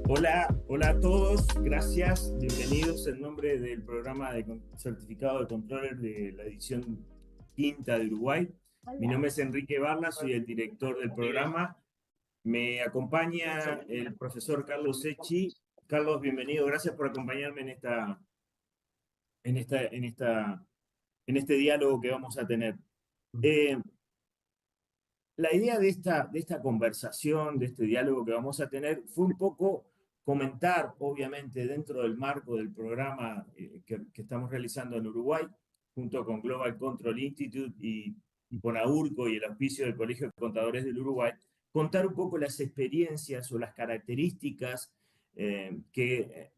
Hola, hola a todos, gracias, bienvenidos en nombre del programa de certificado de controller de la edición quinta de Uruguay. Mi nombre es Enrique Barla, soy el director del programa. Me acompaña el profesor Carlos Secchi. Carlos, bienvenido, gracias por acompañarme en este diálogo que vamos a tener. La idea de esta conversación, de este diálogo que vamos a tener, fue un poco comentar, obviamente, dentro del marco del programa que estamos realizando en Uruguay, junto con Global Control Institute y con AURCO y el auspicio del Colegio de Contadores del Uruguay, contar un poco las experiencias o las características que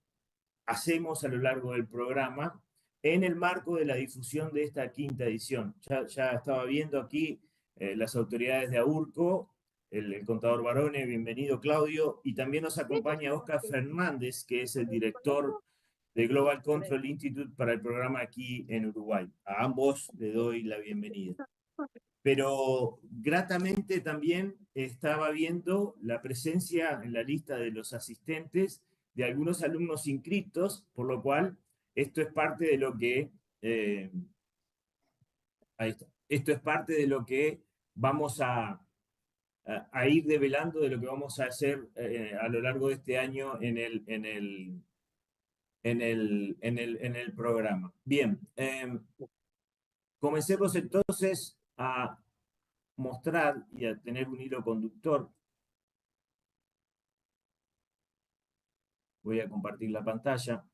hacemos a lo largo del programa en el marco de la difusión de esta quinta edición. Ya estaba viendo aquí las autoridades de AURCO, el contador Barone, bienvenido Claudio, y también nos acompaña Oscar Fernández, que es el director de Global Control Institute para el programa aquí en Uruguay. A ambos le doy la bienvenida. Pero gratamente también estaba viendo la presencia en la lista de los asistentes de algunos alumnos inscritos, por lo cual esto es parte de lo que ahí está. Esto es parte de lo que vamos a ir develando, de lo que vamos a hacer a lo largo de este año en el programa. Bien, comencemos entonces a mostrar y a tener un hilo conductor. Voy a compartir la pantalla.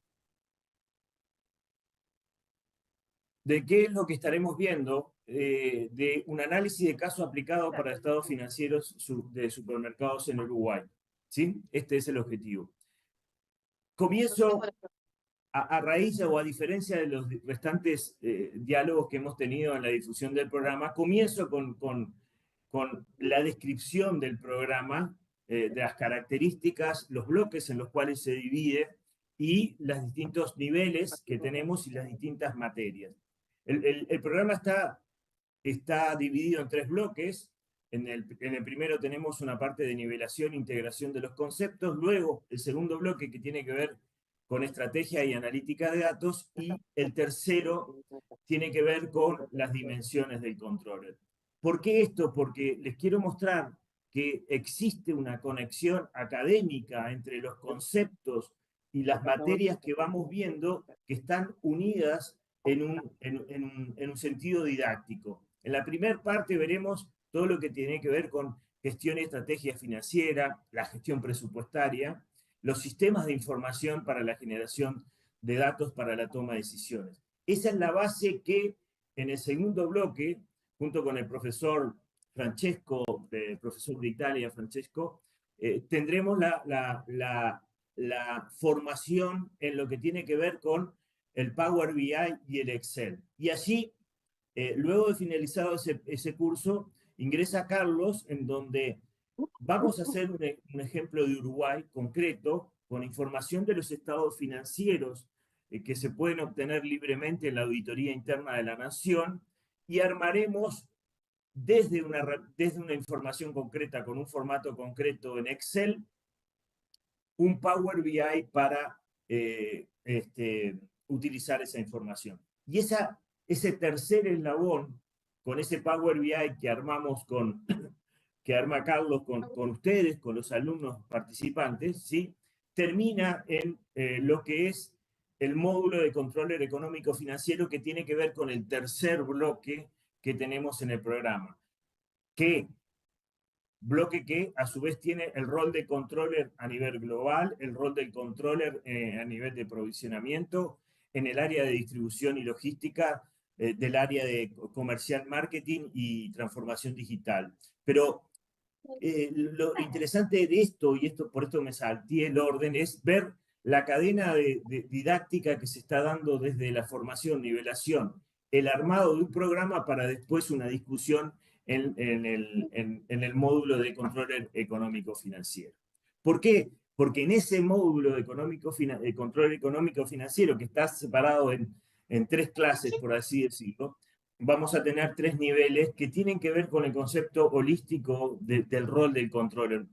¿De qué es lo que estaremos viendo? De un análisis de caso aplicado para estados financieros de supermercados en Uruguay. ¿Sí? Este es el objetivo. Comienzo a raíz o a diferencia de los restantes diálogos que hemos tenido en la difusión del programa, comienzo con la descripción del programa, de las características, los bloques en los cuales se divide y los distintos niveles que tenemos y las distintas materias. El programa está dividido en 3 bloques. En el primero tenemos una parte de nivelación e integración de los conceptos, luego el segundo bloque que tiene que ver con estrategia y analítica de datos, y el tercero tiene que ver con las dimensiones del controller. ¿Por qué esto? Porque les quiero mostrar que existe una conexión académica entre los conceptos y las materias que vamos viendo que están unidas en un sentido didáctico. En la primera parte veremos todo lo que tiene que ver con gestión y estrategia financiera, la gestión presupuestaria, los sistemas de información para la generación de datos para la toma de decisiones. Esa es la base que en el segundo bloque, junto con el profesor Francesco, profesor de Italia, Francesco, tendremos la formación en lo que tiene que ver con el Power BI y el Excel. Y allí, luego de finalizado ese curso, ingresa Carlos, en donde vamos a hacer un ejemplo de Uruguay concreto, con información de los estados financieros que se pueden obtener libremente en la auditoría interna de la Nación, y armaremos desde una información concreta, con un formato concreto en Excel, un Power BI para utilizar esa información. Y ese tercer eslabón, con ese Power BI que armamos que arma Carlos con ustedes, con los alumnos participantes, ¿sí? Termina en lo que es el módulo de controller económico financiero, que tiene que ver con el tercer bloque que tenemos en el programa. Bloque que a su vez tiene el rol de controller a nivel global, el rol del controller a nivel de provisionamiento, en el área de distribución y logística, del área de comercial, marketing y transformación digital. Pero lo interesante de esto, y por esto me salté el orden, es ver la cadena de didáctica que se está dando desde la formación, nivelación, el armado de un programa para después una discusión en el módulo de control económico financiero. ¿Por qué? Porque en ese módulo de control económico financiero, que está separado en 3 clases, por así decirlo, vamos a tener 3 niveles que tienen que ver con el concepto holístico del rol del controller.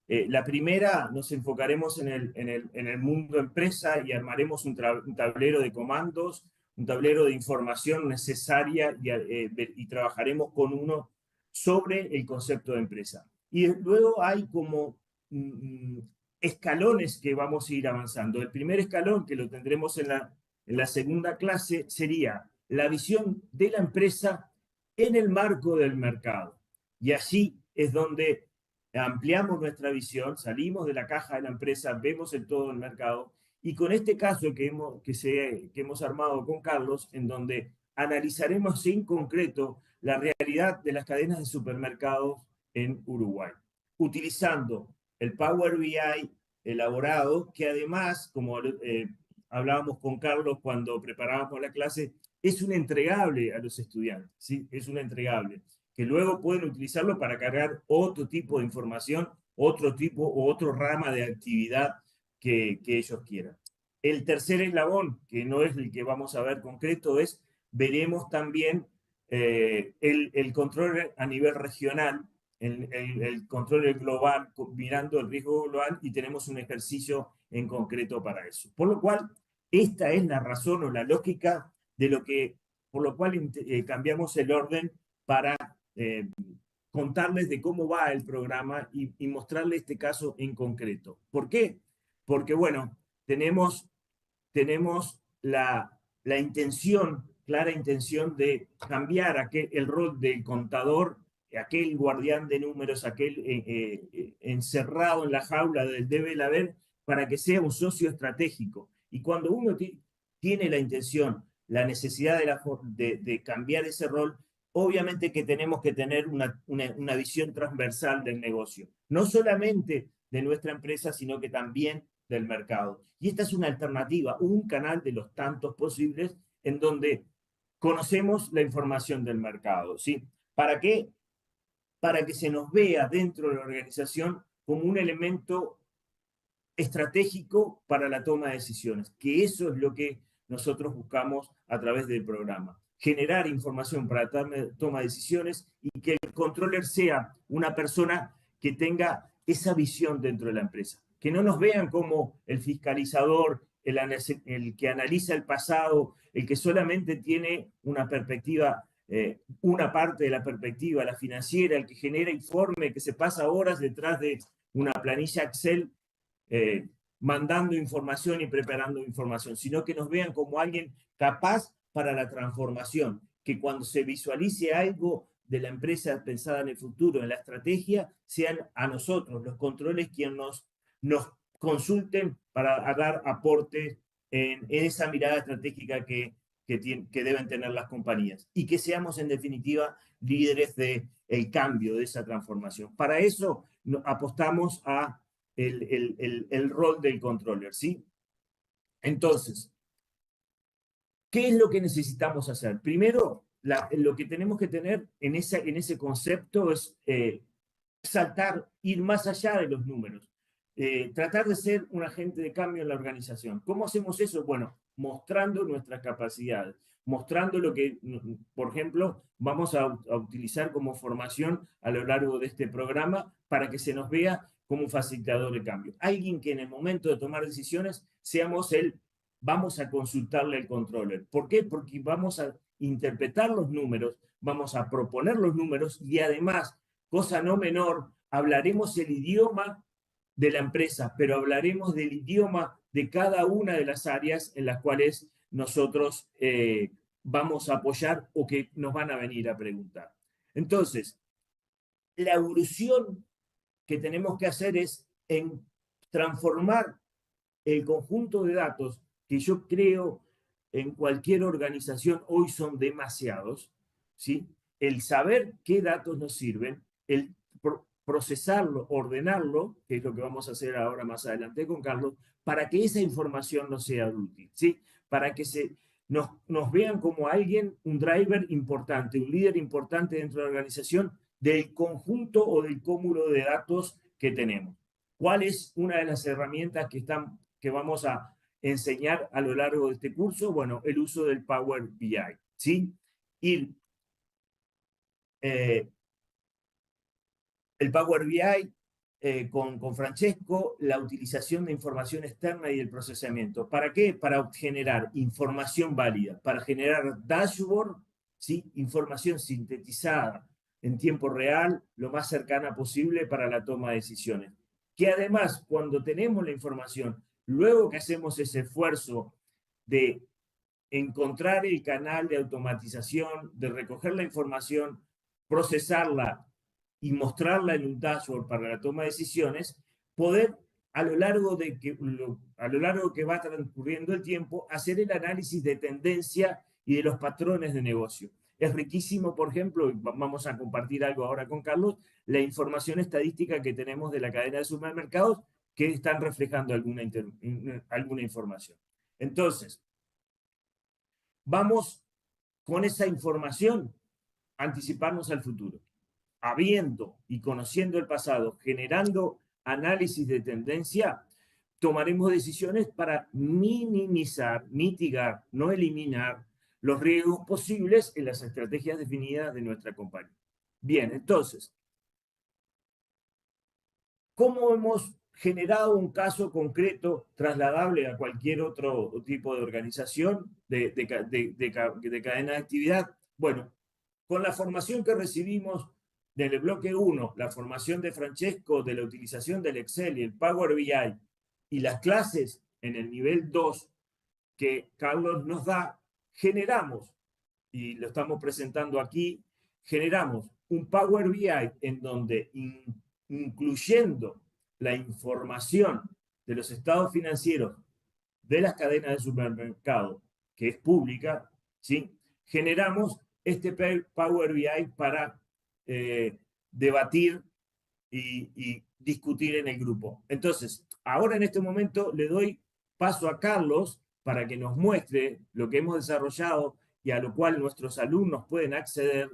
La primera, nos enfocaremos en el mundo empresa y armaremos un tablero de comandos, un tablero de información necesaria y trabajaremos con uno sobre el concepto de empresa. Y luego hay como escalones que vamos a ir avanzando. El primer escalón, que lo tendremos en la segunda clase, sería la visión de la empresa en el marco del mercado. Y allí es donde ampliamos nuestra visión, salimos de la caja de la empresa, vemos el todo del mercado, y con este caso que hemos armado con Carlos, en donde analizaremos en concreto la realidad de las cadenas de supermercados en Uruguay, utilizando el Power BI elaborado, que además, como hablábamos con Carlos cuando preparábamos la clase, es un entregable a los estudiantes, ¿sí? Es un entregable que luego pueden utilizarlo para cargar otro tipo de información, otro tipo o otro rama de actividad que ellos quieran. El tercer eslabón, que no es el que vamos a ver concreto, es veremos también el control a nivel regional, el control global, mirando el riesgo global, y tenemos un ejercicio en concreto para eso. Por lo cual, esta es la razón o la lógica de lo que, por lo cual cambiamos el orden para contarles de cómo va el programa y mostrarles este caso en concreto. ¿Por qué? Porque, bueno, tenemos la intención, clara intención de cambiar el rol del contador, aquel guardián de números, aquel encerrado en la jaula del debe el haber, para que sea un socio estratégico. Y cuando uno tiene la intención, la necesidad de cambiar ese rol, obviamente que tenemos que tener una visión transversal del negocio, no solamente de nuestra empresa, sino que también del mercado. Y esta es una alternativa, un canal de los tantos posibles en donde conocemos la información del mercado, ¿sí? ¿Para qué? Para que se nos vea dentro de la organización como un elemento estratégico para la toma de decisiones, que eso es lo que nosotros buscamos a través del programa. Generar información para la toma de decisiones y que el controller sea una persona que tenga esa visión dentro de la empresa. Que no nos vean como el fiscalizador, el que analiza el pasado, el que solamente tiene una perspectiva, una parte de la perspectiva, la financiera, el que genera informe, que se pasa horas detrás de una planilla Excel mandando información y preparando información, sino que nos vean como alguien capaz para la transformación, que cuando se visualice algo de la empresa pensada en el futuro, en la estrategia, sean a nosotros, los controles, quienes nos consulten para dar aporte en esa mirada estratégica que deben tener las compañías y que seamos en definitiva líderes del cambio, de esa transformación. Para eso apostamos a el rol del controller, ¿sí? Entonces, ¿qué es lo que necesitamos hacer? Primero, lo que tenemos que tener en ese concepto es saltar, ir más allá de los números, tratar de ser un agente de cambio en la organización. ¿Cómo hacemos eso? Bueno, mostrando nuestras capacidades, mostrando lo que, por ejemplo, vamos a utilizar como formación a lo largo de este programa para que se nos vea como un facilitador de cambio. Alguien que en el momento de tomar decisiones vamos a consultarle al controller. ¿Por qué? Porque vamos a interpretar los números, vamos a proponer los números y además, cosa no menor, hablaremos el idioma de la empresa, pero hablaremos del idioma de cada una de las áreas en las cuales nosotros vamos a apoyar o que nos van a venir a preguntar. Entonces, la evolución que tenemos que hacer es en transformar el conjunto de datos que yo creo en cualquier organización hoy son demasiados, ¿sí? El saber qué datos nos sirven, el procesarlo, ordenarlo, que es lo que vamos a hacer ahora más adelante con Carlos, para que esa información nos sea útil, ¿sí? Para que nos vean como alguien, un driver importante, un líder importante dentro de la organización del conjunto o del cúmulo de datos que tenemos. ¿Cuál es una de las herramientas que vamos a enseñar a lo largo de este curso? Bueno, el uso del Power BI, ¿sí? Y el Power BI con Francesco la utilización de información externa y el procesamiento. ¿Para qué? Para generar información válida, para generar dashboard, ¿sí? Información sintetizada en tiempo real, lo más cercana posible para la toma de decisiones. Que además, cuando tenemos la información, luego que hacemos ese esfuerzo de encontrar el canal de automatización, de recoger la información, procesarla y mostrarla en un dashboard para la toma de decisiones, poder a lo largo que va transcurriendo el tiempo, hacer el análisis de tendencia y de los patrones de negocio. Es riquísimo, por ejemplo, vamos a compartir algo ahora con Carlos, la información estadística que tenemos de la cadena de supermercados que están reflejando alguna información. Entonces, vamos con esa información a anticiparnos al futuro, habiendo y conociendo el pasado, generando análisis de tendencia, tomaremos decisiones para minimizar, mitigar, no eliminar los riesgos posibles en las estrategias definidas de nuestra compañía. Bien, entonces, ¿cómo hemos generado un caso concreto trasladable a cualquier otro tipo de organización de cadena de actividad? Bueno, con la formación que recibimos del bloque 1, la formación de Francesco de la utilización del Excel y el Power BI y las clases en el nivel 2 que Carlos nos da, generamos, y lo estamos presentando aquí, generamos un Power BI en donde, incluyendo la información de los estados financieros de las cadenas de supermercado, que es pública, ¿sí? Generamos este Power BI para debatir y discutir en el grupo. Entonces, ahora en este momento le doy paso a Carlos para que nos muestre lo que hemos desarrollado y a lo cual nuestros alumnos pueden acceder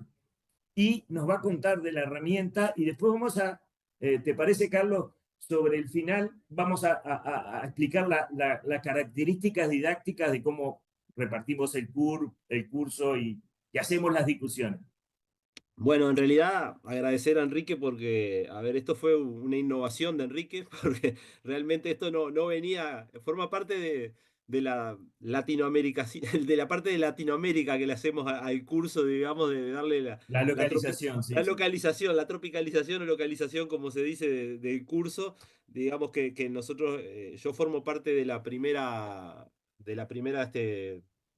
y nos va a contar de la herramienta y después vamos a, ¿te parece, Carlos? Sobre el final vamos a explicar las características didácticas de cómo repartimos el curso y hacemos las discusiones. Bueno, en realidad agradecer a Enrique porque, a ver, esto fue una innovación de Enrique, porque realmente esto no venía, forma parte de la Latinoamérica, de la parte de Latinoamérica que le hacemos al curso, digamos, de darle La la, localización, la sí, sí. localización, la tropicalización o localización, como se dice, del curso. Digamos que nosotros, yo formo parte de la primera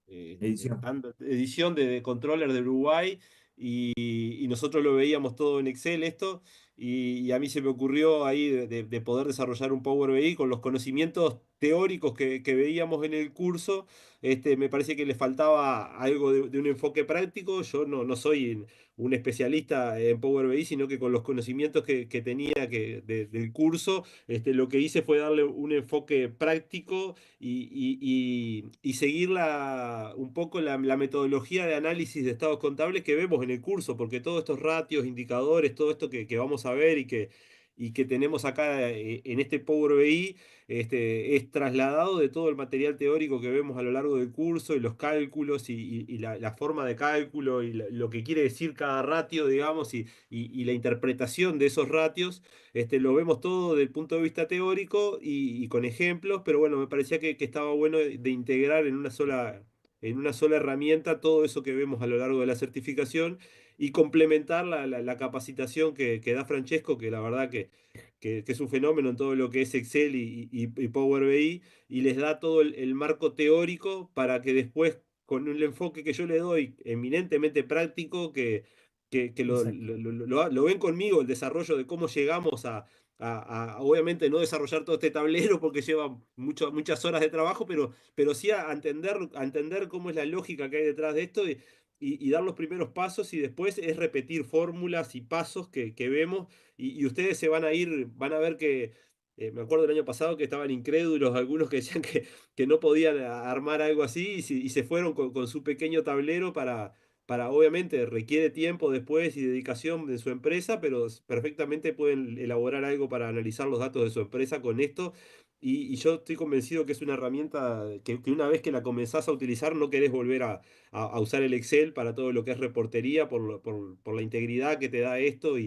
Edición. edición de Controller de Uruguay y nosotros lo veíamos todo en Excel esto, y a mí se me ocurrió ahí de poder desarrollar un Power BI con los conocimientos teóricos que veíamos en el curso. Me parece que le faltaba algo de un enfoque práctico. Yo no soy un especialista en Power BI, sino que con los conocimientos que tenía del curso, lo que hice fue darle un enfoque práctico y seguir un poco la metodología de análisis de estados contables que vemos en el curso, porque todos estos ratios, indicadores, todo esto que vamos a ver y que tenemos acá en este Power BI, es trasladado de todo el material teórico que vemos a lo largo del curso y los cálculos y la forma de cálculo y lo que quiere decir cada ratio, digamos, y la interpretación de esos ratios. Lo vemos todo desde el punto de vista teórico y con ejemplos, pero bueno, me parecía que estaba bueno de integrar en una sola herramienta todo eso que vemos a lo largo de la certificación y complementar la capacitación que da Francesco, que la verdad que es un fenómeno en todo lo que es Excel y Power BI, y les da todo el marco teórico para que después, con el enfoque que yo le doy, eminentemente práctico, que lo, Exacto. lo- lo- lo- lo ven conmigo, el desarrollo de cómo llegamos obviamente no desarrollar todo este tablero porque lleva muchas horas de trabajo, pero sí a entender cómo es la lógica que hay detrás de esto y dar los primeros pasos, y después es repetir fórmulas y pasos que vemos, y ustedes van a ver que. Me acuerdo el año pasado que estaban incrédulos algunos que decían que no podían armar algo así, y se fueron con su pequeño tablero obviamente requiere tiempo después y dedicación de su empresa, pero perfectamente pueden elaborar algo para analizar los datos de su empresa con esto. Y yo estoy convencido que es una herramienta que una vez que la comenzás a utilizar no querés volver a usar el Excel para todo lo que es reportería por la integridad que te da esto,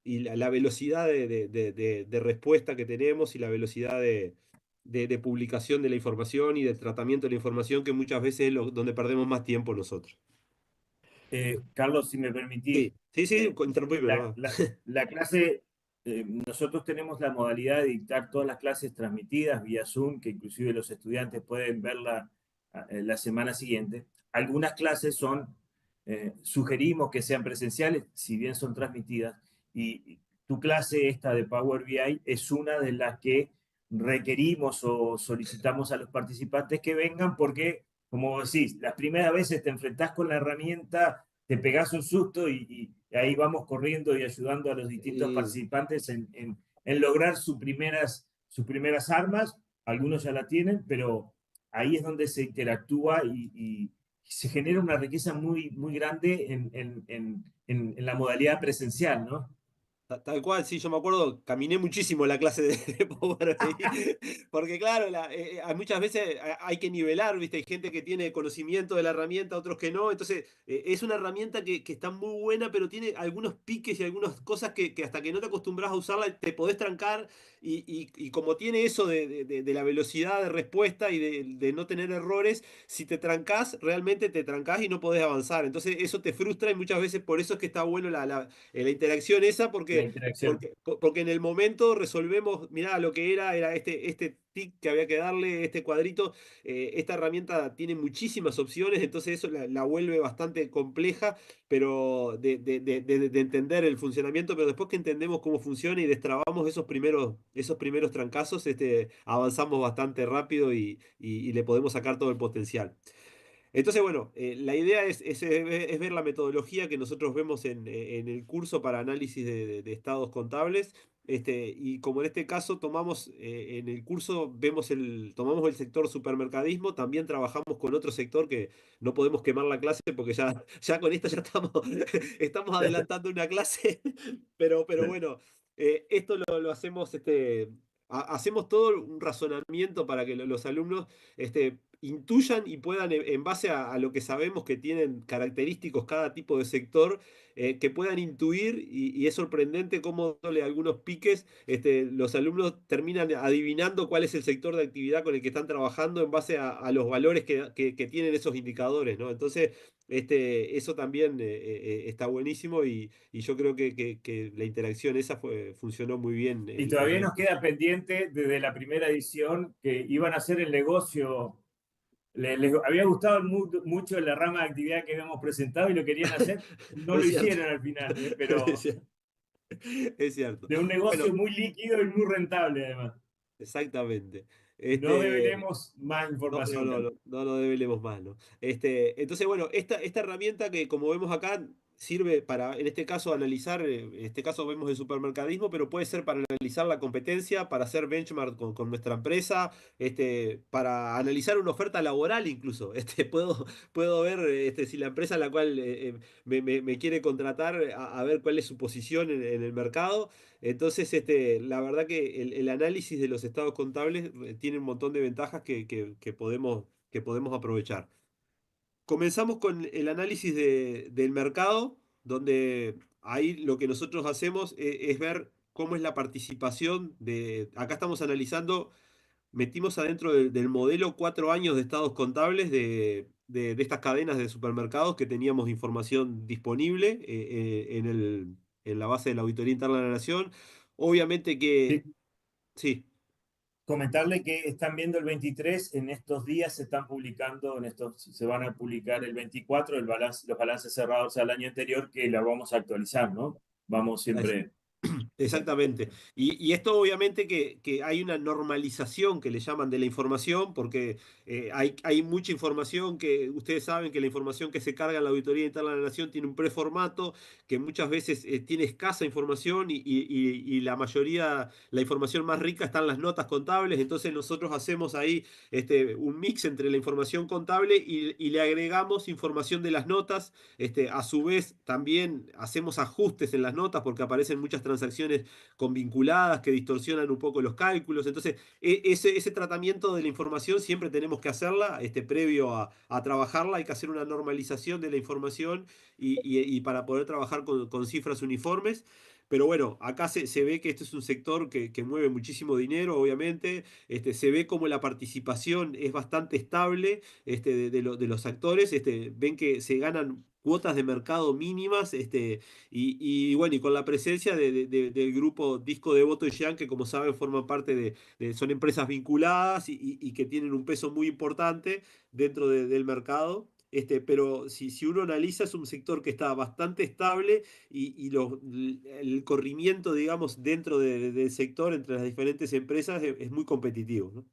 y la velocidad de respuesta que tenemos y la velocidad de publicación de la información y de tratamiento de la información, que muchas veces es donde perdemos más tiempo nosotros. Carlos, si me permitís, Sí, sí, sí, interrumpime la, nomás. la clase, nosotros tenemos la modalidad de dictar todas las clases transmitidas vía Zoom, que inclusive los estudiantes pueden verla la semana siguiente. Algunas clases son, sugerimos que sean presenciales, si bien son transmitidas, y tu clase esta de Power BI es una de las que requerimos o solicitamos a los participantes que vengan porque, como decís, las primeras veces te enfrentás con la herramienta, te pegás un susto y ahí vamos corriendo y ayudando a los distintos Y participantes en lograr sus primeras armas. Algunos ya la tienen, pero ahí es donde se interactúa y se genera una riqueza muy, muy grande en la modalidad presencial, ¿no? Tal cual, sí, yo me acuerdo, caminé muchísimo la clase de Power BI, porque claro, hay muchas veces hay que nivelar, ¿viste? Hay gente que tiene conocimiento de la herramienta, otros que no, entonces es una herramienta que está muy buena, pero tiene algunos piques y algunas cosas que hasta que no te acostumbras a usarla te podés trancar, y como tiene eso de la velocidad de respuesta y de no tener errores, si te trancás, realmente te trancás y no podés avanzar, entonces eso te frustra y muchas veces por eso es que está bueno la interacción esa, La porque, interacción. porque, porque en el momento resolvemos, mirá, lo que era este tic que había que darle, este cuadrito, esta herramienta tiene muchísimas opciones, entonces eso la vuelve bastante compleja, pero de entender el funcionamiento, pero después que entendemos cómo funciona y destrabamos esos primeros trancazos, avanzamos bastante rápido y le podemos sacar todo el potencial. Entonces, bueno, la idea es ver la metodología que nosotros vemos en el curso para análisis de estados contables. Y como en este caso tomamos en el curso, tomamos el sector supermercadismo, también trabajamos con otro sector que no podemos quemar la clase porque ya con esto ya estamos adelantando una clase, pero bueno, esto lo hacemos, hacemos todo un razonamiento para que los alumnos intuyan y puedan, en base a lo que sabemos que tienen característicos cada tipo de sector, que puedan intuir, y es sorprendente cómo dándole algunos piques, los alumnos terminan adivinando cuál es el sector de actividad con el que están trabajando en base a los valores que tienen esos indicadores, ¿no? Entonces, eso también está buenísimo y yo creo que la interacción esa funcionó muy bien Y en todavía el nos queda pendiente desde la primera edición que iban a hacer el negocio. Les había gustado mucho la rama de actividad que habíamos presentado y lo querían hacer. No lo Es cierto. hicieron al final, Es pero cierto. Es cierto. de un negocio Bueno, muy líquido y muy rentable además. exactamente. No Este, deberemos más no, no, información, no, Carlos. no develemos más, ¿no? Entonces, bueno, esta herramienta que, como vemos acá, sirve para, en este caso, analizar, en este caso vemos el supermercadismo, pero puede ser para analizar la competencia, para hacer benchmark con nuestra empresa, para analizar una oferta laboral incluso. Puedo ver si la empresa a la cual me quiere contratar, a ver cuál es su posición en el mercado. Entonces, la verdad que el análisis de los estados contables tiene un montón de ventajas que podemos aprovechar. Comenzamos con el análisis del mercado, donde ahí lo que nosotros hacemos es ver cómo es la participación acá estamos analizando, metimos adentro del modelo 4 años de estados contables de estas cadenas de supermercados que teníamos información disponible en la base de la Auditoría Interna de la Nación. Obviamente Sí, que, sí, comentarle que están viendo el 23, en estos días se están publicando, se van a publicar el 24, los balances cerrados al año anterior que la vamos a actualizar, ¿no? Vamos siempre. exactamente. Y esto obviamente que hay una normalización que le llaman de la información, porque hay mucha información que ustedes saben que la información que se carga en la Auditoría Interna de la Nación tiene un preformato, que muchas veces tiene escasa información y la mayoría, la información más rica está en las notas contables, entonces nosotros hacemos ahí un mix entre la información contable y le agregamos información de las notas. A su vez, también hacemos ajustes en las notas porque aparecen muchas transacciones convinculadas que distorsionan un poco los cálculos. Entonces, ese tratamiento de la información siempre tenemos que hacerla, previo a trabajarla. Hay que hacer una normalización de la información y para poder trabajar con cifras uniformes. pero bueno, acá se ve que este es un sector que mueve muchísimo dinero, obviamente. Se ve como la participación es bastante estable de los actores. Ven que se ganan cuotas de mercado mínimas. Y bueno, y con la presencia del grupo Disco Devoto y Jean, que como saben forman parte son empresas vinculadas y que tienen un peso muy importante dentro del mercado. Pero si uno analiza, es un sector que está bastante estable el corrimiento, digamos, dentro del sector entre las diferentes empresas es muy competitivo, ¿no?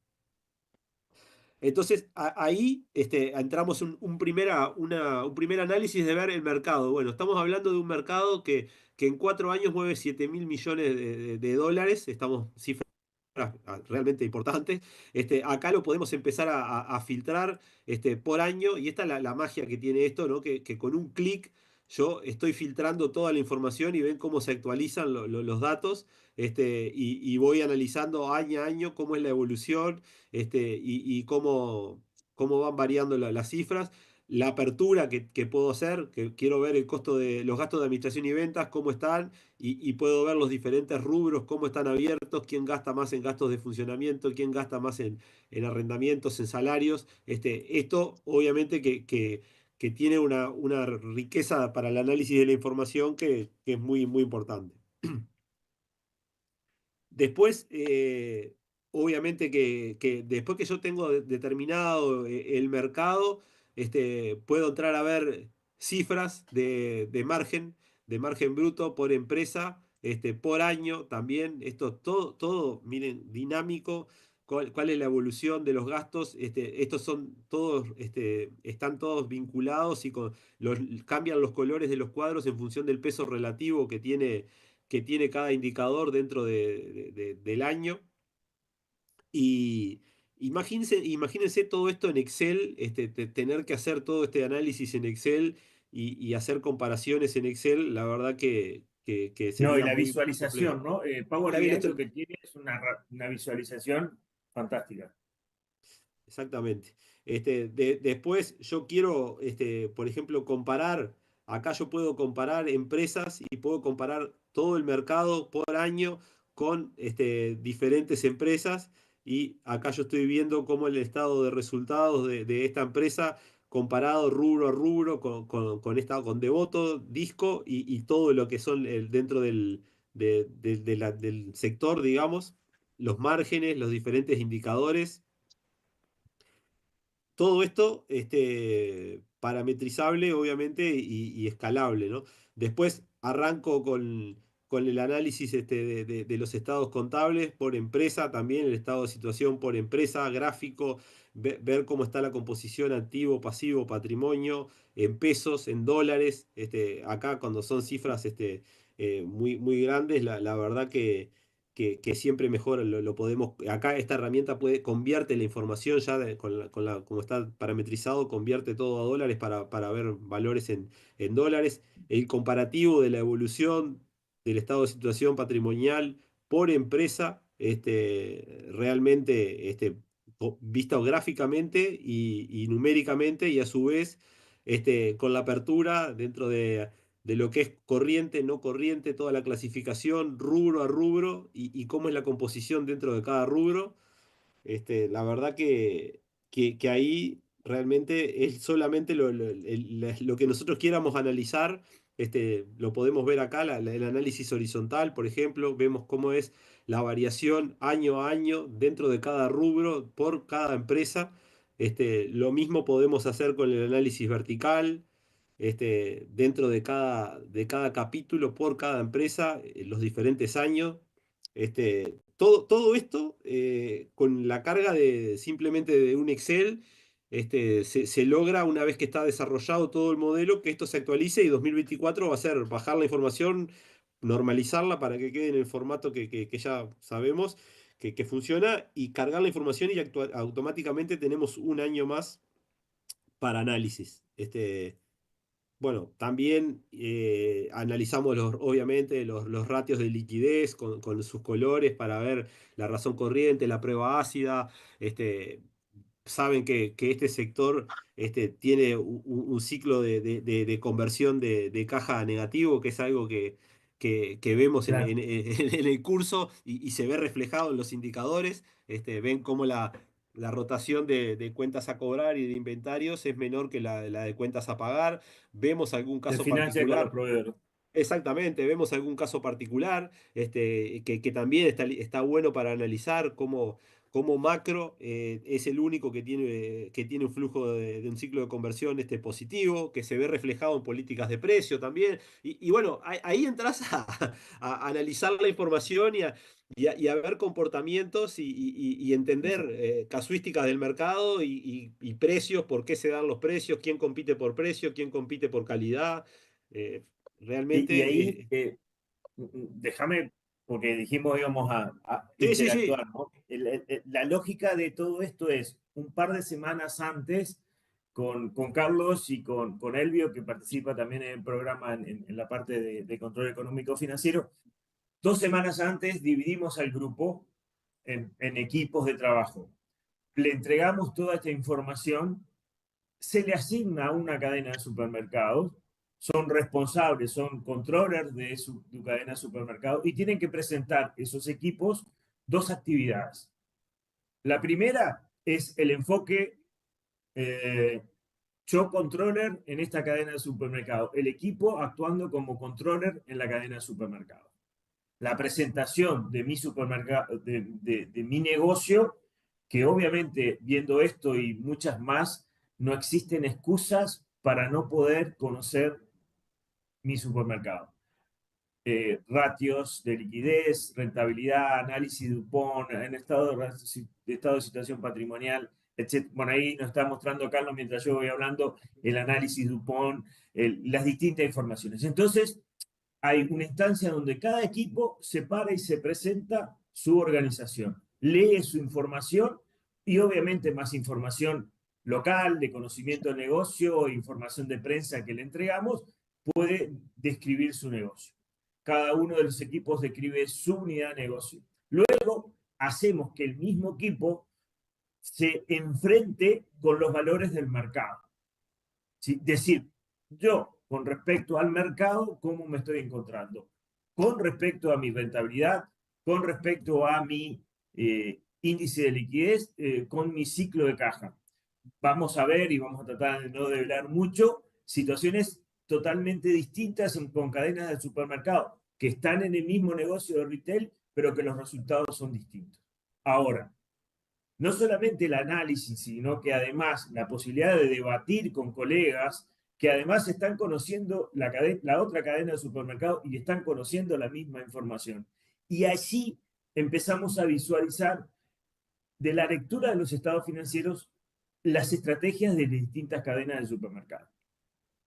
Entonces, ahí entramos un primer análisis de ver el mercado. Bueno, estamos hablando de un mercado que en 4 años mueve 7.000 millones de dólares. Estamos cifras realmente importantes. Acá lo podemos empezar a filtrar por año, y esta es la magia que tiene esto, ¿no? Que con un clic yo estoy filtrando toda la información y ven cómo se actualizan los datos, y voy analizando año a año cómo es la evolución, y cómo van variando las cifras. La apertura que puedo hacer, que quiero ver el costo de los gastos de administración y ventas, cómo están, y puedo ver los diferentes rubros, cómo están abiertos, quién gasta más en gastos de funcionamiento, quién gasta más en arrendamientos, en salarios. Esto obviamente que tiene una riqueza para el análisis de la información que es muy, muy importante. Después, obviamente que después que yo tengo determinado el mercado, puedo entrar a ver cifras de margen bruto por empresa, por año también. Esto todo, miren, dinámico. ¿Cuál es la evolución de los gastos? Estos son todos, están todos vinculados y cambian los colores de los cuadros en función del peso relativo que tiene cada indicador dentro del año. Y imagínense todo esto en Excel, tener que hacer todo este análisis en Excel y hacer comparaciones en Excel, la verdad que No, y sería la muy, muy complejo. visualización, ¿no? Power Está bien, BI lo que tiene es una visualización fantástica. exactamente. Después yo quiero, por ejemplo, comparar, acá yo puedo comparar empresas y puedo comparar todo el mercado por año con diferentes empresas, y acá yo estoy viendo cómo el estado de resultados de esta empresa comparado rubro a rubro con Devoto, Disco y todo lo que son dentro del sector, digamos, los márgenes, los diferentes indicadores. Todo esto parametrizable, obviamente, y escalable, ¿no? Después arranco con el análisis de los estados contables por empresa, también el estado de situación por empresa, gráfico, ver cómo está la composición activo, pasivo, patrimonio, en pesos, en dólares. Acá cuando son cifras muy, muy grandes, la verdad que siempre mejora, lo podemos, acá esta herramienta convierte la información ya como está parametrizado, convierte todo a dólares para ver valores en dólares. El comparativo de la evolución del estado de situación patrimonial por empresa, realmente visto gráficamente y numéricamente, y a su vez con la apertura dentro de lo que es corriente, no corriente, toda la clasificación rubro a rubro, y cómo es la composición dentro de cada rubro. La verdad que ahí realmente es solamente lo que nosotros quieramos analizar. Lo podemos ver acá, el análisis horizontal, por ejemplo, vemos cómo es la variación año a año dentro de cada rubro por cada empresa. Lo mismo podemos hacer con el análisis vertical, dentro de cada capítulo por cada empresa, los diferentes años. Todo esto con la carga de simplemente de un Excel, se logra una vez que está desarrollado todo el modelo, que esto se actualice, y 2024 va a ser bajar la información, normalizarla para que quede en el formato que ya sabemos que funciona, y cargar la información, y automáticamente tenemos un año más para análisis. Bueno, también analizamos obviamente los ratios de liquidez con sus colores para ver la razón corriente, la prueba ácida. Saben que este sector tiene un ciclo de conversión de caja a negativo, que es algo que vemos Claro. en el curso y se ve reflejado en los indicadores. Ven cómo la rotación de cuentas a cobrar y de inventarios es menor que la de cuentas a pagar. Vemos algún Se caso financia con los particular. proveedores. Exactamente, vemos algún caso particular que también está bueno para analizar cómo macro es el único que tiene un flujo de un ciclo de conversión positivo, que se ve reflejado en políticas de precio también. Y bueno, ahí entras a analizar la información y a ver comportamientos y entender casuísticas del mercado y precios, por qué se dan los precios, quién compite por precio, quién compite por calidad. Eh, Y Realmente, ahí, déjame, porque dijimos íbamos a sí, sí, sí. interactuar, ¿no? La lógica de todo esto es un par de semanas antes con Carlos y con Elvio, que participa también en el programa en la parte de control económico financiero. 2 semanas antes dividimos al grupo en equipos de trabajo. Le entregamos toda esta información, se le asigna a una cadena de supermercados, son responsables, son controllers de su cadena de supermercados y tienen que presentar esos equipos dos actividades. La primera es el enfoque yo controller en esta cadena de supermercados, el equipo actuando como controller en la cadena de supermercados. La presentación de mi supermercado, de mi negocio, que obviamente viendo esto y muchas más, no existen excusas para no poder conocer mi supermercado. Ratios de liquidez, rentabilidad, análisis de DuPont, en estado de situación patrimonial, etc. Bueno, ahí nos está mostrando Carlos mientras yo voy hablando el análisis DuPont, las distintas informaciones. Entonces, hay una instancia donde cada equipo se para y se presenta su organización, lee su información y obviamente más información local, de conocimiento de negocio, información de prensa que le entregamos, puede describir su negocio. Cada uno de los equipos describe su unidad de negocio. Luego hacemos que el mismo equipo se enfrente con los valores del mercado. ¿Sí? Decir, yo con respecto al mercado, ¿cómo me estoy encontrando? Con respecto a mi rentabilidad, con respecto a mi índice de liquidez, con mi ciclo de caja. Vamos a ver y vamos a tratar de no develar mucho situaciones totalmente distintas con cadenas de supermercado que están en el mismo negocio de retail, pero que los resultados son distintos. Ahora, no solamente el análisis, sino que además la posibilidad de debatir con colegas que además están conociendo la otra cadena de supermercado y están conociendo la misma información. Y allí empezamos a visualizar de la lectura de los estados financieros las estrategias de distintas cadenas de supermercado.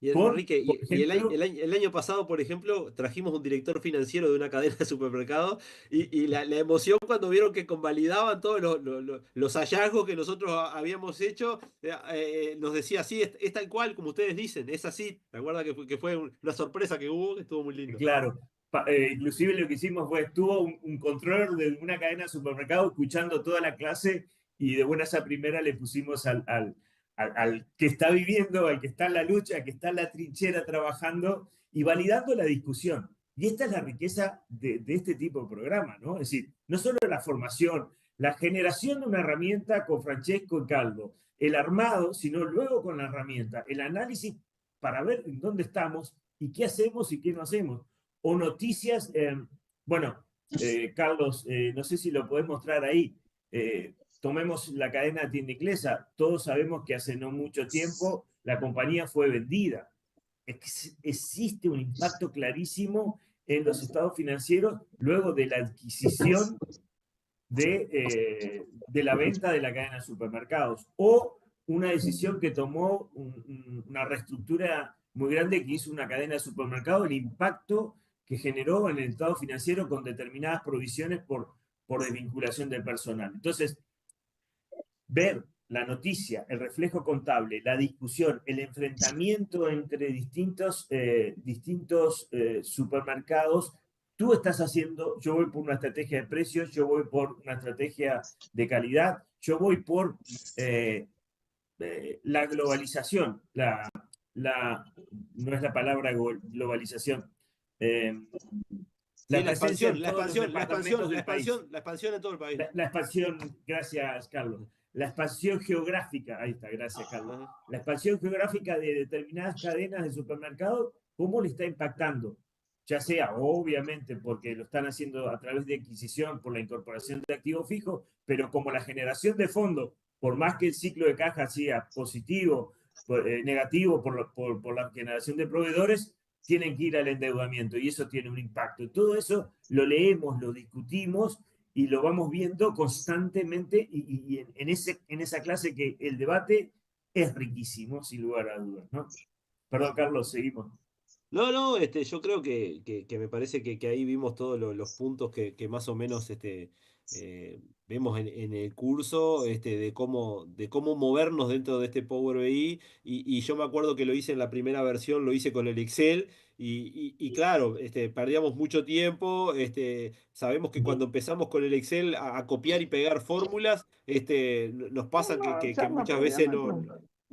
Y Enrique, Por y ejemplo, el año pasado, por ejemplo, trajimos un director financiero de una cadena de supermercados y la emoción cuando vieron que convalidaban todos los hallazgos que nosotros habíamos hecho, nos decía, sí, es tal cual como ustedes dicen, es así. ¿Te acuerdas que fue una sorpresa que hubo, que estuvo muy lindo? claro, inclusive lo que hicimos fue, estuvo un controller de una cadena de supermercado escuchando toda la clase y de buenas a primera le pusimos al que está viviendo, al que está en la lucha, al que está en la trinchera trabajando y validando la discusión. Y esta es la riqueza de este tipo de programa, ¿no? Es decir, no solo la formación, la generación de una herramienta con Francesco y Calvo, el armado, sino luego con la herramienta, el análisis para ver en dónde estamos y qué hacemos y qué no hacemos. O noticias, bueno, Carlos, no sé si lo podés mostrar ahí. Tomemos la cadena de tienda inglesa. Todos sabemos que hace no mucho tiempo la compañía fue vendida. Existe un impacto clarísimo en los estados financieros luego de la adquisición de la venta de la cadena de supermercados o una decisión que tomó una reestructura muy grande que hizo una cadena de supermercados, el impacto que generó en el estado financiero con determinadas provisiones por desvinculación del personal. Entonces, ver la noticia, el reflejo contable, la discusión, el enfrentamiento entre distintos supermercados. Tú estás haciendo, yo voy por una estrategia de precios, yo voy por una estrategia de calidad, yo voy por la globalización, no es la palabra globalización, La Sí, la presencia expansión, en la todos los expansión, la expansión, departamentos la del país. expansión, la expansión en todo el país. La expansión, gracias Carlos, la expansión geográfica, ahí está, gracias Carlos, Ajá. la expansión geográfica de determinadas cadenas de supermercados, ¿cómo le está impactando? Ya sea, obviamente, porque lo están haciendo a través de adquisición por la incorporación de activos fijos, pero como la generación de fondos, por más que el ciclo de caja sea positivo, negativo por la generación de proveedores, tienen que ir al endeudamiento y eso tiene un impacto. Todo eso lo leemos, lo discutimos y lo vamos viendo constantemente y en esa clase que el debate es riquísimo, sin lugar a dudas, ¿no? Perdón, Carlos, seguimos. No, no, yo creo que me parece que ahí vimos todos los puntos que más o menos vemos en el curso, de cómo movernos dentro de este Power BI. Y yo me acuerdo que lo hice en la primera versión, lo hice con el Excel. Y claro, perdíamos mucho tiempo. Sabemos que cuando empezamos con el Excel a copiar y pegar fórmulas, nos pasa que muchas veces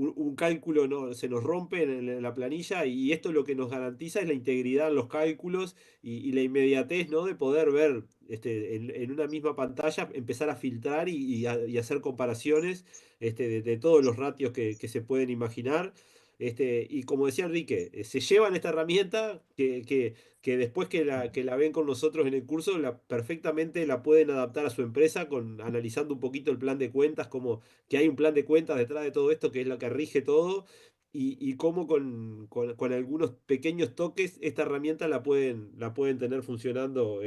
un cálculo no, se nos rompe en la planilla y esto lo que nos garantiza es la integridad en los cálculos y la inmediatez, ¿no? De poder ver en una misma pantalla, empezar a filtrar y hacer comparaciones de todos los ratios que se pueden imaginar. Y como decía Enrique, se llevan esta herramienta que después que la ven con nosotros en el curso, perfectamente la pueden adaptar a su empresa analizando un poquito el plan de cuentas, como que hay un plan de cuentas detrás de todo esto que es lo que rige todo y cómo con algunos pequeños toques esta herramienta la pueden tener funcionando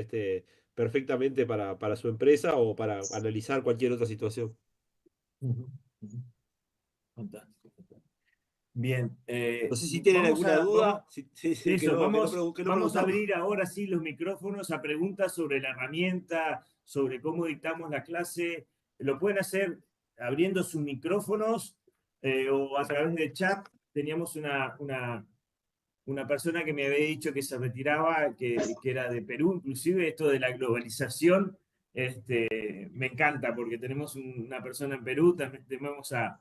perfectamente para su empresa o para analizar cualquier otra situación. Uh -huh. Fantástico. Bien, No sé si tienen vamos alguna a, duda, vamos, sí, que eso, no, vamos, que no vamos a preguntamos. abrir ahora sí los micrófonos a preguntas sobre la herramienta, sobre cómo dictamos la clase. Lo pueden hacer abriendo sus micrófonos o a través del chat. Teníamos una persona que me había dicho que se retiraba, que era de Perú, inclusive esto de la globalización, me encanta porque tenemos una persona en Perú, también tenemos a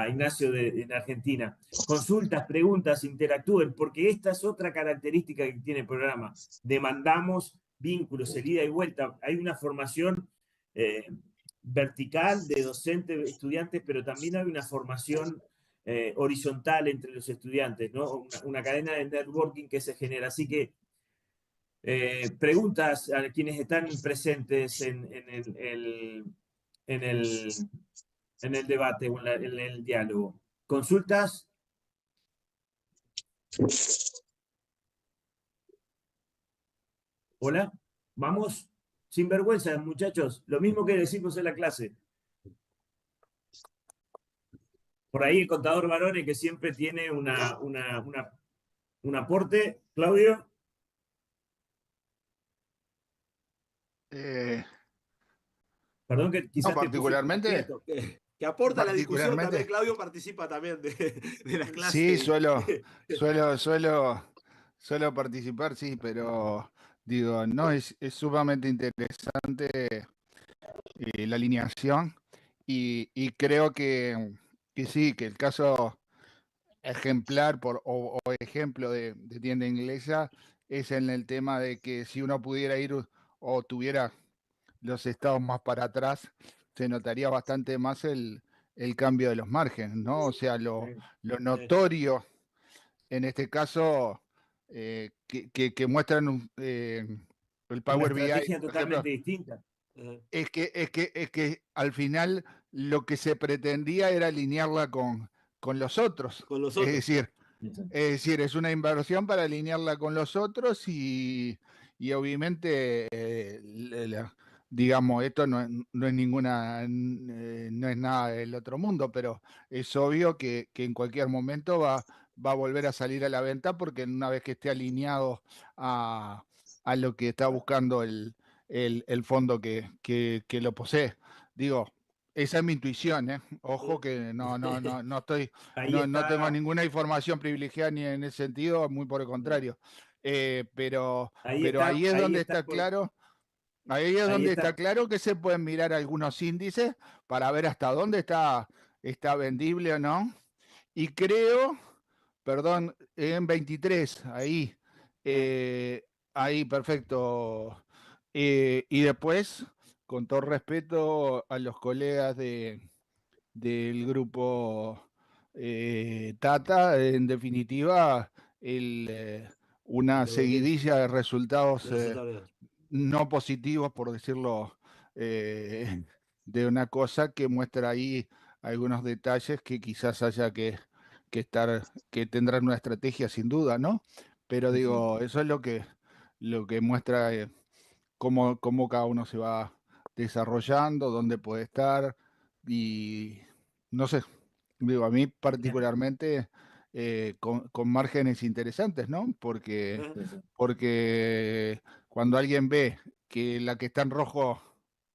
Ignacio en Argentina. Consultas, preguntas, interactúen, porque esta es otra característica que tiene el programa. Demandamos vínculos, ida y vuelta. Hay una formación vertical de docentes, estudiantes, pero también hay una formación horizontal entre los estudiantes, ¿no? Una cadena de networking que se genera. Así que preguntas a quienes están presentes en el, en el debate o en el diálogo. ¿Consultas? Hola, vamos, sin vergüenza, muchachos. Lo mismo que decimos en la clase. Por ahí el contador Barone que siempre tiene un aporte. Claudio. Eh, Perdón que no, quizás te puse particularmente, aprieto. Que aporta a la discusión también, particularmente, Claudio participa también de las sí, clases. suelo participar, sí, pero digo, no, es sumamente interesante la alineación y creo que sí, que el caso ejemplar o ejemplo de tienda inglesa es en el tema de que si uno pudiera ir o tuviera los estados más para atrás, se notaría bastante más el cambio de los márgenes, ¿no? O sea, lo Sí. notorio en este caso que muestran el Una Power BI, estrategia por ejemplo, totalmente distinta. Ajá. es que al final lo que se pretendía era alinearla con los otros. Con los Es otros. decir, es una inversión para alinearla con los otros y obviamente, digamos, esto no es ninguna, no es nada del otro mundo, pero es obvio que en cualquier momento va a volver a salir a la venta porque una vez que esté alineado a, a lo que está buscando el fondo que lo posee. Digo, esa es mi intuición, ¿eh? Ojo que no estoy, Ahí no tengo está, ninguna información privilegiada ni en ese sentido, muy por el contrario. Pero ahí está, ahí es ahí donde está está. claro que se pueden mirar algunos índices para ver hasta dónde está vendible o no. Y creo, perdón, en 23, ahí, Ah, eh, ahí, perfecto. Y después, con todo respeto a los colegas del grupo Tata, en definitiva, el, una seguidilla de resultados De resultado negativo. no positivos, por decirlo, eh, de una cosa que muestra ahí algunos detalles que quizás haya que tendrán una estrategia sin duda, ¿no? Pero Ujú. digo, eso es lo que muestra cómo cada uno se va desarrollando, dónde puede estar y no sé, digo, a mí particularmente con márgenes interesantes, ¿no? Ah, Sí, sí. Porque cuando alguien ve que la que está en rojo,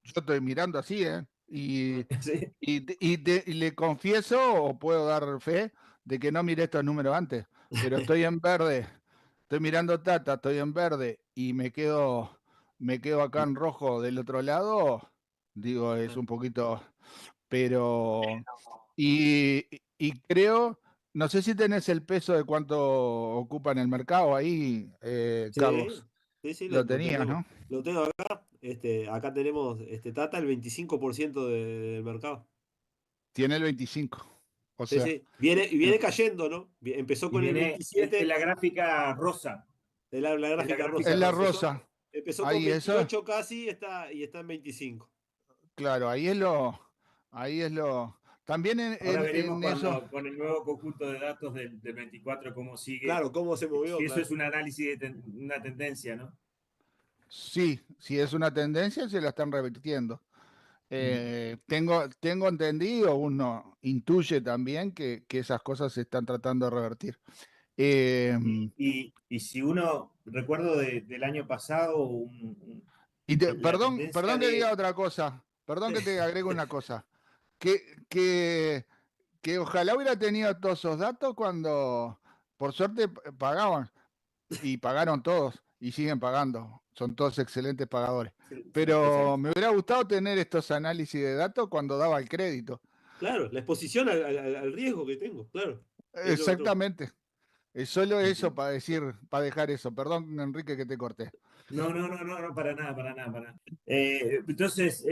yo estoy mirando así, ¿eh? Sí. Y le confieso o puedo dar fe de que no miré estos números antes, pero estoy en verde, estoy mirando Tata, estoy en verde y me quedo acá en rojo del otro lado, digo, es ah. un poquito, pero y creo, no sé si tenés el peso de cuánto ocupa en el mercado ahí, Sí, Carlos, sí, sí, lo lo tenías, tenemos. ¿no? Lo tengo acá. Acá tenemos Tata el 25% del mercado. Tiene el 25, o Sí, sea, sí. Viene cayendo, ¿no? Empezó Y con el viene en 27, la gráfica rosa. la En la gráfica rosa. gráfica es la rosa. rosa, Empezó con ahí eso. 28 casi y está en 25. Claro, ahí es lo. También Ahora veremos en eso, cuando, con el nuevo conjunto de datos del 24 cómo sigue. Claro, cómo se movió, Si eso es claro. un análisis de una tendencia, ¿no? sí, si es una tendencia, se la están revirtiendo. Tengo entendido, uno intuye también que esas cosas se están tratando de revertir. Eh, Y si uno, recuerdo del año pasado, la tendencia perdón que diga de... otra cosa, perdón que te agrego una cosa, que, que, que ojalá hubiera tenido todos esos datos cuando, por suerte, pagaban. Y pagaron todos y siguen pagando. Son todos excelentes pagadores. Pero Exacto. me hubiera gustado tener estos análisis de datos cuando daba el crédito. Claro, la exposición al riesgo que tengo, claro. Es lo otro. Exactamente. Es solo eso para decir, para dejar eso. Perdón, Enrique, que te corté. No, no, no, no, no, para nada, para nada, para nada. Entonces,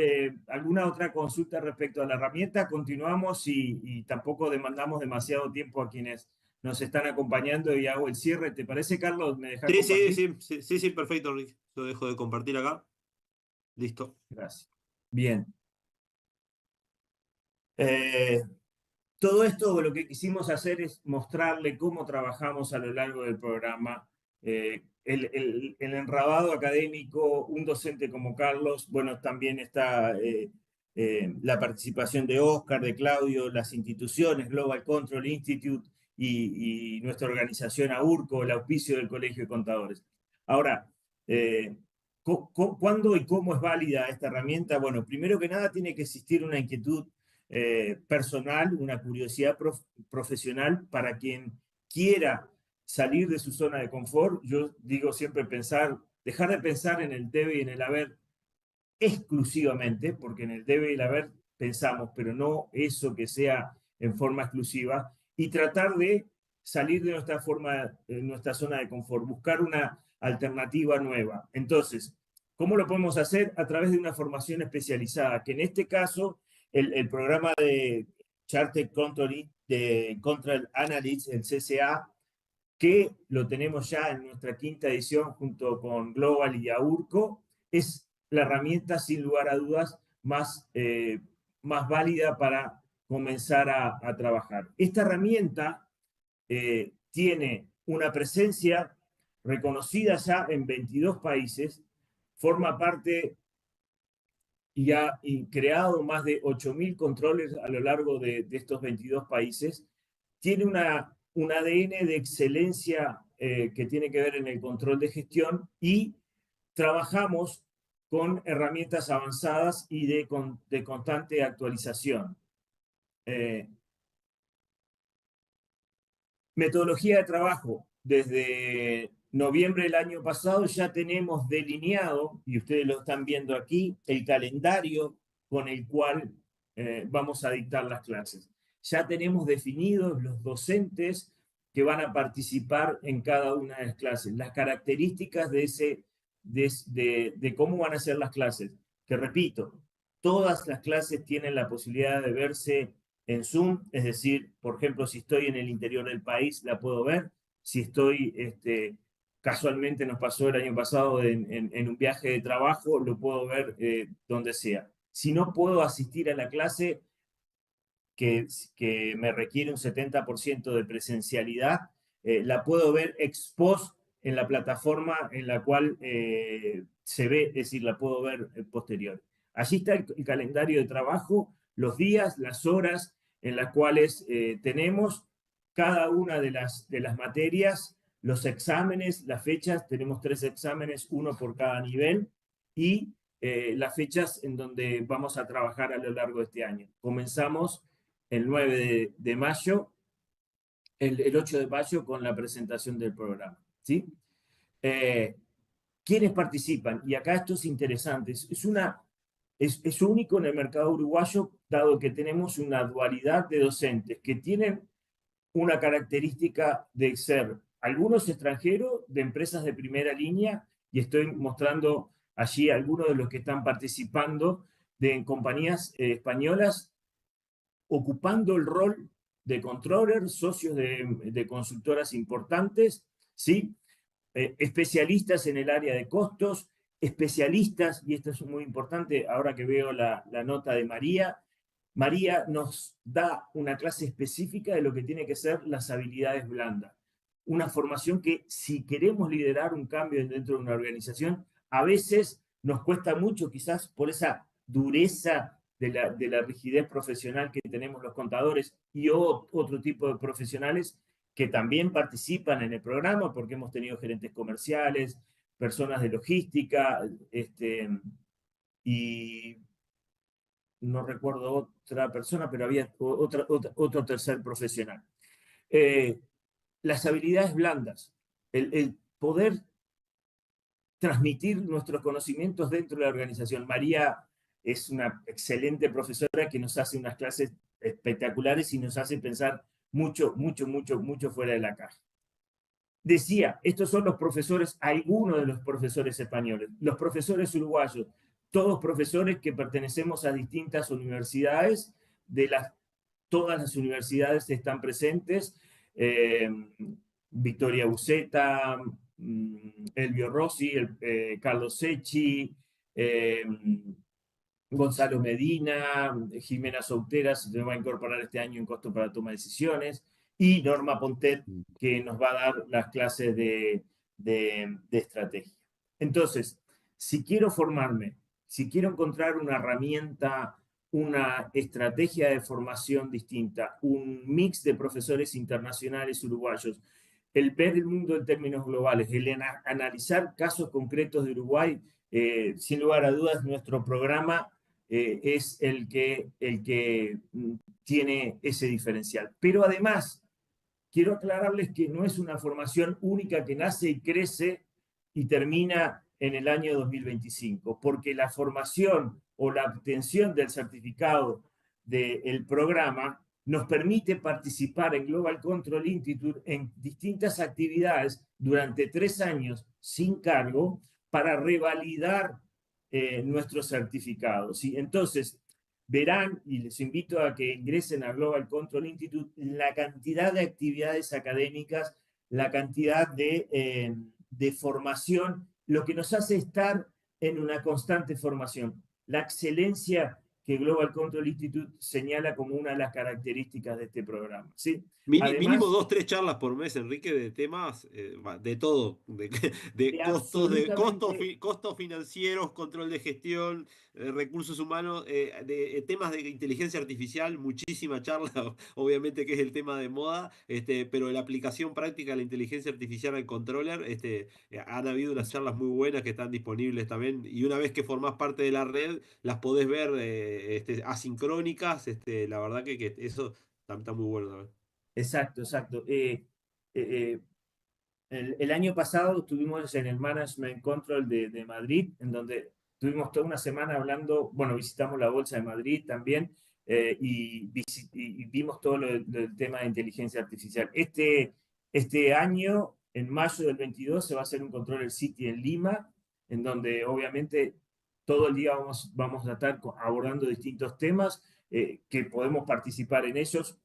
¿alguna otra consulta respecto a la herramienta? Continuamos y tampoco demandamos demasiado tiempo a quienes nos están acompañando y hago el cierre. ¿Te parece, Carlos? ¿Me dejas Sí, sí, compartir? sí, sí, sí, sí, perfecto, Rick. Yo dejo de compartir acá. Listo. Gracias. Bien. Eh, Todo esto lo que quisimos hacer es mostrarle cómo trabajamos a lo largo del programa. El enrabado académico, un docente como Carlos, bueno, también está la participación de Oscar, de Claudio, las instituciones, Global Control Institute y nuestra organización AURCO, el auspicio del Colegio de Contadores. Ahora, eh, ¿cuándo y cómo es válida esta herramienta? Bueno, primero que nada tiene que existir una inquietud personal, una curiosidad profesional para quien quiera salir de su zona de confort. Yo digo siempre dejar de pensar en el debe y en el haber exclusivamente, porque en el debe y el haber pensamos, pero no eso que sea en forma exclusiva, y tratar de salir de nuestra zona de confort, buscar una alternativa nueva. Entonces, ¿cómo lo podemos hacer? A través de una formación especializada, que en este caso el programa de Chartered Control, de Control Analytics, el CCA, que lo tenemos ya en nuestra quinta edición junto con Global y Aurco, es la herramienta sin lugar a dudas más válida para comenzar a trabajar. Esta herramienta tiene una presencia reconocida ya en 22 países, forma parte y ha creado más de 8.000 controles a lo largo de estos 22 países. Tiene un ADN de excelencia que tiene que ver en el control de gestión y trabajamos con herramientas avanzadas y de constante actualización. Eh, Metodología de trabajo. Desde noviembre del año pasado ya tenemos delineado, y ustedes lo están viendo aquí, el calendario con el cual vamos a dictar las clases. Ya tenemos definidos los docentes que van a participar en cada una de las clases, las características de cómo van a ser las clases, que repito, todas las clases tienen la posibilidad de verse en Zoom, es decir, por ejemplo, si estoy en el interior del país, la puedo ver, si estoy, casualmente nos pasó el año pasado en un viaje de trabajo, lo puedo ver donde sea. Si no puedo asistir a la clase, que me requiere un 70% de presencialidad, la puedo ver ex post en la plataforma en la cual se ve, es decir, la puedo ver posterior. Allí está el calendario de trabajo, los días, las horas en las cuales tenemos cada una de las materias, los exámenes, las fechas, tenemos 3 exámenes, uno por cada nivel, y las fechas en donde vamos a trabajar a lo largo de este año. Comenzamos el 9 de mayo, el 8 de mayo con la presentación del programa, ¿sí? ¿Quiénes participan? Y acá esto es interesante, es único en el mercado uruguayo, dado que tenemos una dualidad de docentes que tienen una característica de ser algunos extranjeros de empresas de primera línea, y estoy mostrando allí algunos de los que están participando de compañías españolas, ocupando el rol de controller, socios de consultoras importantes, ¿sí? Especialistas en el área de costos, especialistas, y esto es muy importante, ahora que veo la nota de María, María nos da una clase específica de lo que tiene que ser las habilidades blandas. Una formación que, si queremos liderar un cambio dentro de una organización, a veces nos cuesta mucho, quizás por esa dureza de la rigidez profesional que tenemos los contadores y otro tipo de profesionales que también participan en el programa, porque hemos tenido gerentes comerciales, personas de logística, y no recuerdo otra persona, pero había otro tercer profesional. Las habilidades blandas, el poder transmitir nuestros conocimientos dentro de la organización. María es una excelente profesora que nos hace unas clases espectaculares y nos hace pensar mucho fuera de la caja. Decía, estos son los profesores, algunos de los profesores españoles, los profesores uruguayos, todos profesores que pertenecemos a distintas universidades, todas las universidades están presentes, Victoria Uceta, Elvio Rossi, Carlos Secchi, Gonzalo Medina, Jimena Souteras, se va a incorporar este año en costo para toma de decisiones, y Norma Pontet, que nos va a dar las clases de estrategia. Entonces, si quiero formarme, si quiero encontrar una herramienta, una estrategia de formación distinta, un mix de profesores internacionales uruguayos, el ver el mundo en términos globales, el analizar casos concretos de Uruguay, sin lugar a dudas, nuestro programa es el que tiene ese diferencial. Pero además, quiero aclararles que no es una formación única que nace y crece y termina en el año 2025, porque la formación o la obtención del certificado del programa nos permite participar en Global Control Institute en distintas actividades durante 3 años sin cargo para revalidar nuestro certificado, ¿sí? Entonces, verán, y les invito a que ingresen a Global Control Institute, la cantidad de actividades académicas, la cantidad de formación, lo que nos hace estar en una constante formación. La excelencia que Global Control Institute señala como una de las características de este programa, ¿sí? Además, mínimo 2 Además, o 3 charlas por mes, Enrique, de temas de todo, de costos, costos financieros, control de gestión, recursos humanos, de temas de inteligencia artificial, muchísima charla, obviamente que es el tema de moda, pero la aplicación práctica de la inteligencia artificial al controller, han habido unas charlas muy buenas que están disponibles también, y una vez que formás parte de la red, las podés ver asincrónicas, la verdad que eso está muy bueno también. exacto. El año pasado estuvimos en el Management Control de Madrid, en donde tuvimos toda una semana hablando, bueno, visitamos la Bolsa de Madrid también, y vimos todo el tema de inteligencia artificial. Este año, en mayo del 22, se va a hacer un Controller City en Lima, en donde obviamente todo el día vamos a estar abordando distintos temas que podemos participar en ellos.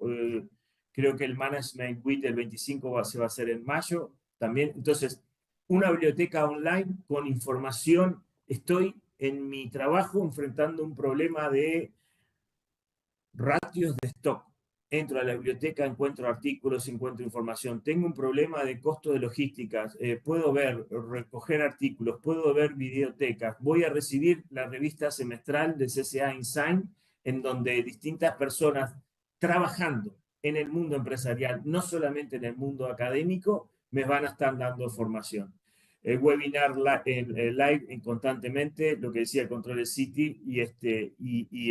Creo que el Management Week del 25 se va a hacer en mayo también. Entonces, una biblioteca online con información. Estoy en mi trabajo enfrentando un problema de ratios de stock. Entro a la biblioteca, encuentro artículos, encuentro información. Tengo un problema de costo de logística. Puedo recoger artículos, puedo ver bibliotecas. Voy a recibir la revista semestral de CCA Insign, en donde distintas personas trabajando en el mundo empresarial, no solamente en el mundo académico, me van a estar dando formación. El webinar live constantemente, lo que decía el Control City y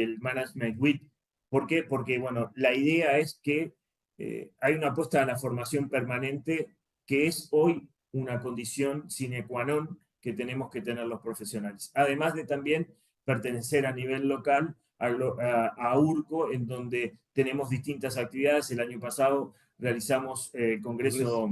el Management Week. ¿Por qué? Porque, bueno, la idea es que hay una apuesta a la formación permanente que es hoy una condición sine qua non que tenemos que tener los profesionales. Además de también pertenecer a nivel local a URCO, en donde tenemos distintas actividades. El año pasado realizamos el Congreso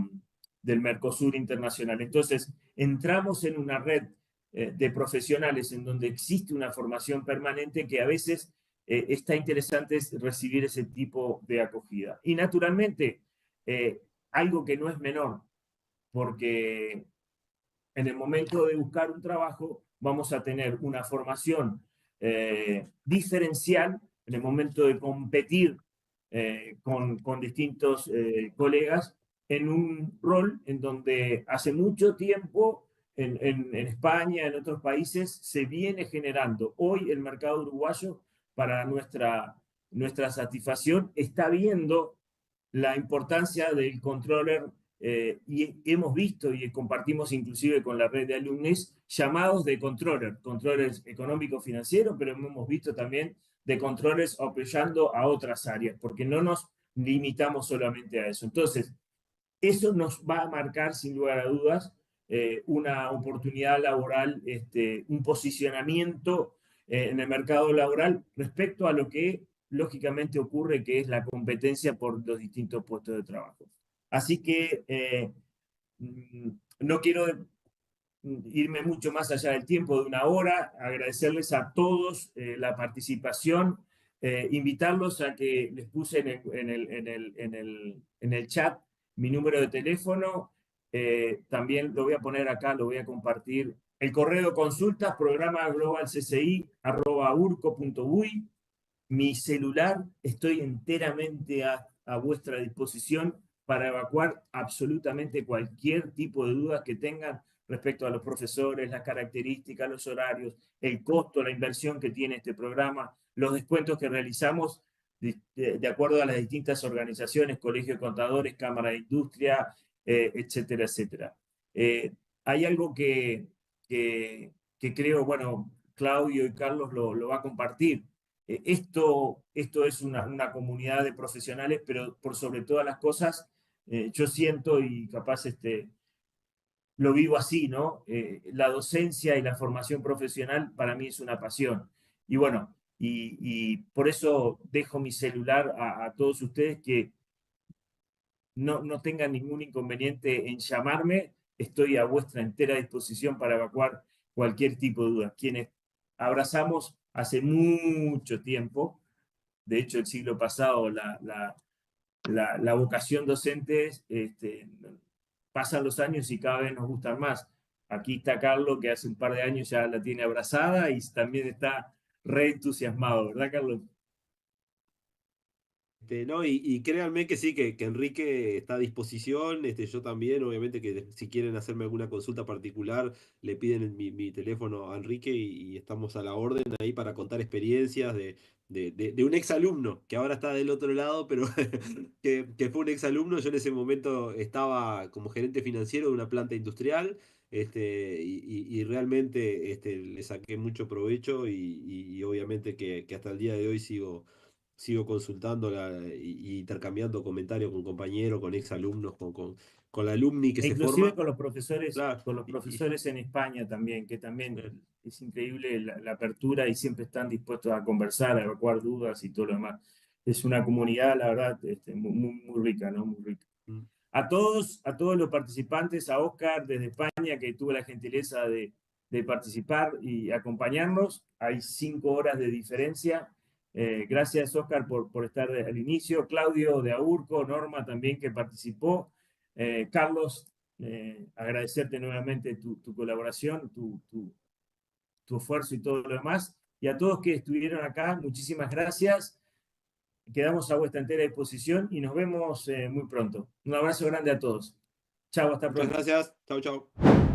del Mercosur Internacional. Entonces, entramos en una red de profesionales en donde existe una formación permanente que a veces está interesante recibir ese tipo de acogida. Y naturalmente, algo que no es menor, porque en el momento de buscar un trabajo vamos a tener una formación diferencial en el momento de competir con distintos colegas en un rol en donde hace mucho tiempo en España, en otros países, se viene generando. Hoy el mercado uruguayo, para nuestra satisfacción, está viendo la importancia del controller y hemos visto y compartimos inclusive con la red de alumnos llamados de controllers económicos financieros, pero hemos visto también de controllers apoyando a otras áreas, porque no nos limitamos solamente a eso. Entonces, eso nos va a marcar sin lugar a dudas una oportunidad laboral, un posicionamiento en el mercado laboral respecto a lo que lógicamente ocurre, que es la competencia por los distintos puestos de trabajo. Así que no quiero irme mucho más allá del tiempo de una hora, agradecerles a todos la participación, invitarlos a que les puse en el chat mi número de teléfono, también lo voy a poner acá, lo voy a compartir. El correo de consultas, programa globalcci@urco.uy. Mi celular, estoy enteramente a vuestra disposición para evacuar absolutamente cualquier tipo de dudas que tengan respecto a los profesores, las características, los horarios, el costo, la inversión que tiene este programa, los descuentos que realizamos de acuerdo a las distintas organizaciones, Colegio de Contadores, Cámara de Industria, etcétera, etcétera. Hay algo que creo, bueno, Claudio y Carlos lo va a compartir. Esto es una comunidad de profesionales, pero por sobre todas las cosas, yo siento y capaz lo vivo así, ¿no? La docencia y la formación profesional para mí es una pasión. Y bueno, y por eso dejo mi celular a todos ustedes que no tengan ningún inconveniente en llamarme. Estoy a vuestra entera disposición para evacuar cualquier tipo de duda. Quienes abrazamos hace mucho tiempo, de hecho el siglo pasado, la vocación docente, pasan los años y cada vez nos gustan más. Aquí está Carlos, que hace un par de años ya la tiene abrazada y también está re entusiasmado, ¿verdad, Carlos? No, y créanme que sí, que Enrique está a disposición, yo también, obviamente que si quieren hacerme alguna consulta particular, le piden mi teléfono a Enrique y estamos a la orden ahí para contar experiencias de un exalumno que ahora está del otro lado, pero que fue un exalumno. Yo en ese momento estaba como gerente financiero de una planta industrial, y realmente le saqué mucho provecho y obviamente que hasta el día de hoy sigo consultando y intercambiando comentarios con compañeros, con exalumnos, con la alumni que E se inclusive forma. Claro, con los profesores en España también, que también es increíble la apertura y siempre están dispuestos a conversar, a evacuar dudas y todo lo demás. Es una comunidad, la verdad, muy rica, ¿no? Muy rica. A todos los participantes, a Oscar desde España, que tuvo la gentileza de participar y acompañarnos. Hay 5 horas de diferencia. Gracias, Oscar, por estar al inicio. Claudio de Aurco, Norma también que participó. Carlos, agradecerte nuevamente tu colaboración, tu esfuerzo y todo lo demás. Y a todos que estuvieron acá, muchísimas gracias. Quedamos a vuestra entera disposición y nos vemos muy pronto. Un abrazo grande a todos. Chao, hasta pronto. Muchas gracias. Chau, chau.